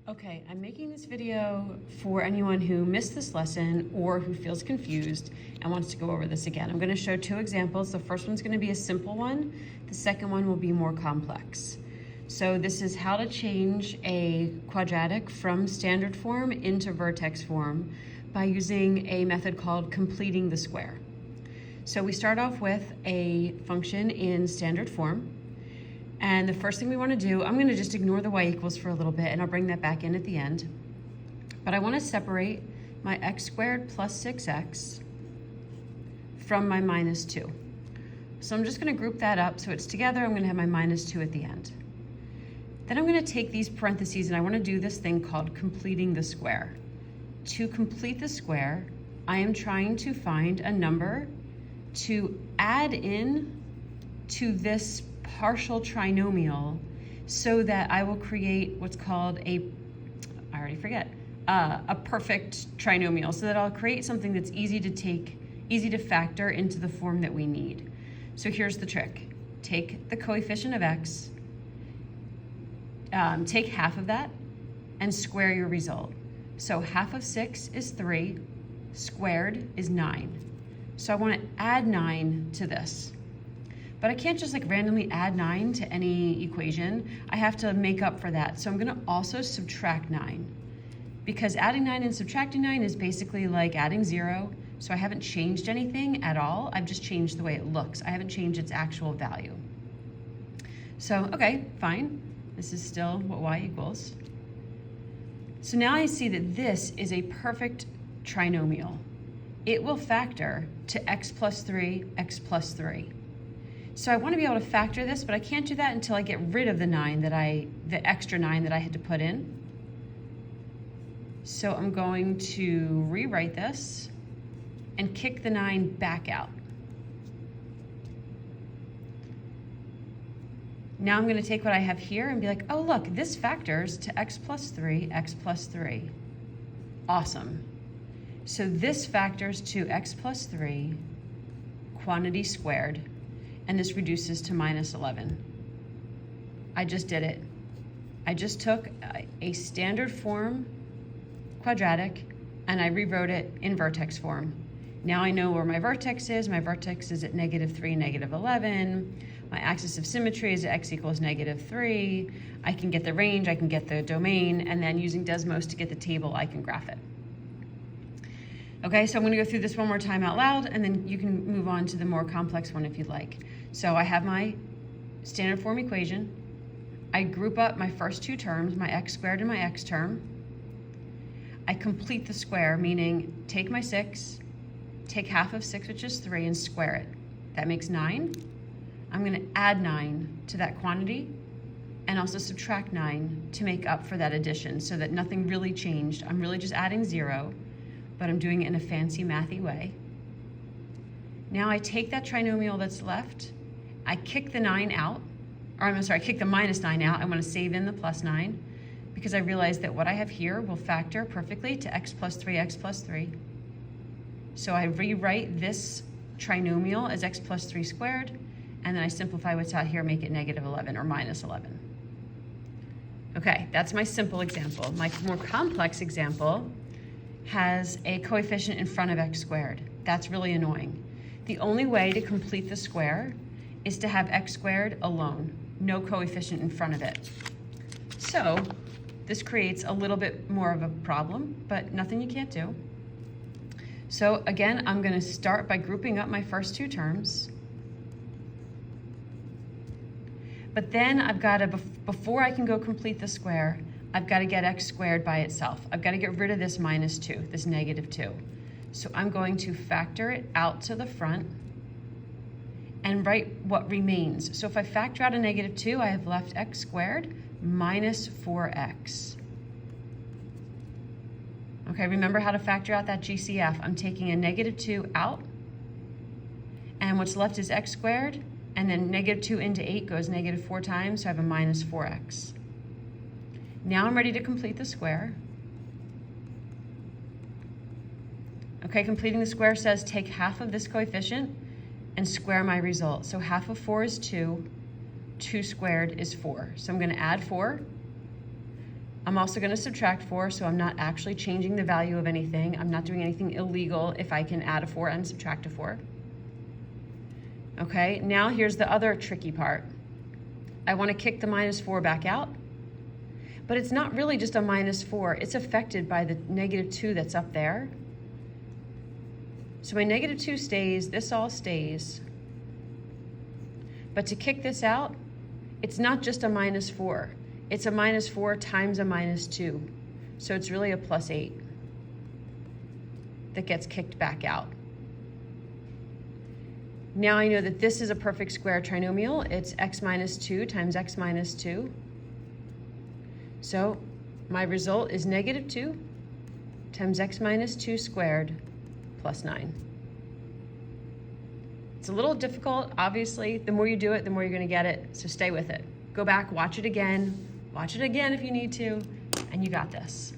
Okay, I'm making this video for anyone who missed this lesson or who feels confused and wants to go over this again. I'm going to show two examples. The first one's going to be a simple one. The second one will be more complex. So this is how to change a quadratic from standard form into vertex form by using a method called completing the square. So we start off with a function in standard form. And the first thing we want to do, I'm going to just ignore the y equals for a little bit and I'll bring that back in at the end. But I want to separate my x squared plus 6x from my minus 2. So I'm just going to group that up so it's together. I'm going to have my minus 2 at the end. Then I'm going to take these parentheses and I want to do this thing called completing the square. To complete the square, I am trying to find a number to add in to this partial trinomial so that I will create what's called a perfect trinomial, so that I'll create something that's easy to factor into the form that we need. So here's the trick. Take the coefficient of x, take half of that, and square your result. So half of 6 is 3, squared is 9. So I want to add 9 to this. But I can't just randomly add 9 to any equation. I have to make up for that. So I'm going to also subtract 9. Because adding 9 and subtracting 9 is basically like adding 0. So I haven't changed anything at all. I've just changed the way it looks. I haven't changed its actual value. So, okay, fine. This is still what y equals. So now I see that this is a perfect trinomial. It will factor to x plus 3, x plus 3. So I want to be able to factor this, but I can't do that until I get rid of the extra 9 that I had to put in. So I'm going to rewrite this and kick the 9 back out. Now I'm going to take what I have here and be like, oh look, this factors to x plus 3, x plus 3. Awesome. So this factors to x plus 3, quantity squared, and this reduces to minus 11. I just did it. I just took a standard form quadratic and I rewrote it in vertex form. Now I know where my vertex is. My vertex is at -3, -11. My axis of symmetry is at x equals -3. I can get the range, I can get the domain, and then using Desmos to get the table, I can graph it. Okay, so I'm gonna go through this one more time out loud, and then you can move on to the more complex one if you'd like. So I have my standard form equation. I group up my first two terms, my x squared and my x term. I complete the square, meaning take my 6, take half of 6, which is 3, and square it. That makes 9. I'm gonna add 9 to that quantity, and also subtract 9 to make up for that addition so that nothing really changed. I'm really just adding 0. But I'm doing it in a fancy mathy way. Now I take that trinomial that's left, I kick the 9 out, or I'm sorry, I kick the minus 9 out. I want to save in the plus 9 because I realize that what I have here will factor perfectly to x plus 3, x plus 3. So I rewrite this trinomial as x plus 3 squared, and then I simplify what's out here, make it -11 or minus 11. Okay, that's my simple example. My more complex example has a coefficient in front of x squared. That's really annoying. The only way to complete the square is to have x squared alone, no coefficient in front of it. So this creates a little bit more of a problem, but nothing you can't do. So again, I'm gonna start by grouping up my first two terms. But then I've gotta, before I can go complete the square, I've got to get x squared by itself. I've got to get rid of this minus 2, this -2. So I'm going to factor it out to the front and write what remains. So if I factor out a -2, I have left x squared minus 4x. Okay, remember how to factor out that GCF. I'm taking a -2 out, and what's left is x squared, and then -2 into 8 goes -4 times, so I have a minus 4x. Now I'm ready to complete the square. Okay, completing the square says take half of this coefficient and square my result. So half of 4 is 2, 2 squared is 4. So I'm going to add 4, I'm also going to subtract 4, so I'm not actually changing the value of anything. I'm not doing anything illegal if I can add a 4 and subtract a 4. Okay, now here's the other tricky part. I want to kick the minus 4 back out, but it's not really just a minus 4. It's affected by the negative 2 that's up there. So my negative 2 stays, this all stays. But to kick this out, it's not just a minus 4. It's a minus 4 times a minus 2. So it's really a plus 8 that gets kicked back out. Now I know that this is a perfect square trinomial. It's x minus 2 times x minus 2. So my result is negative 2 times x minus 2 squared plus 9. It's a little difficult, obviously. The more you do it, the more you're going to get it. So stay with it. Go back, watch it again if you need to, and you got this.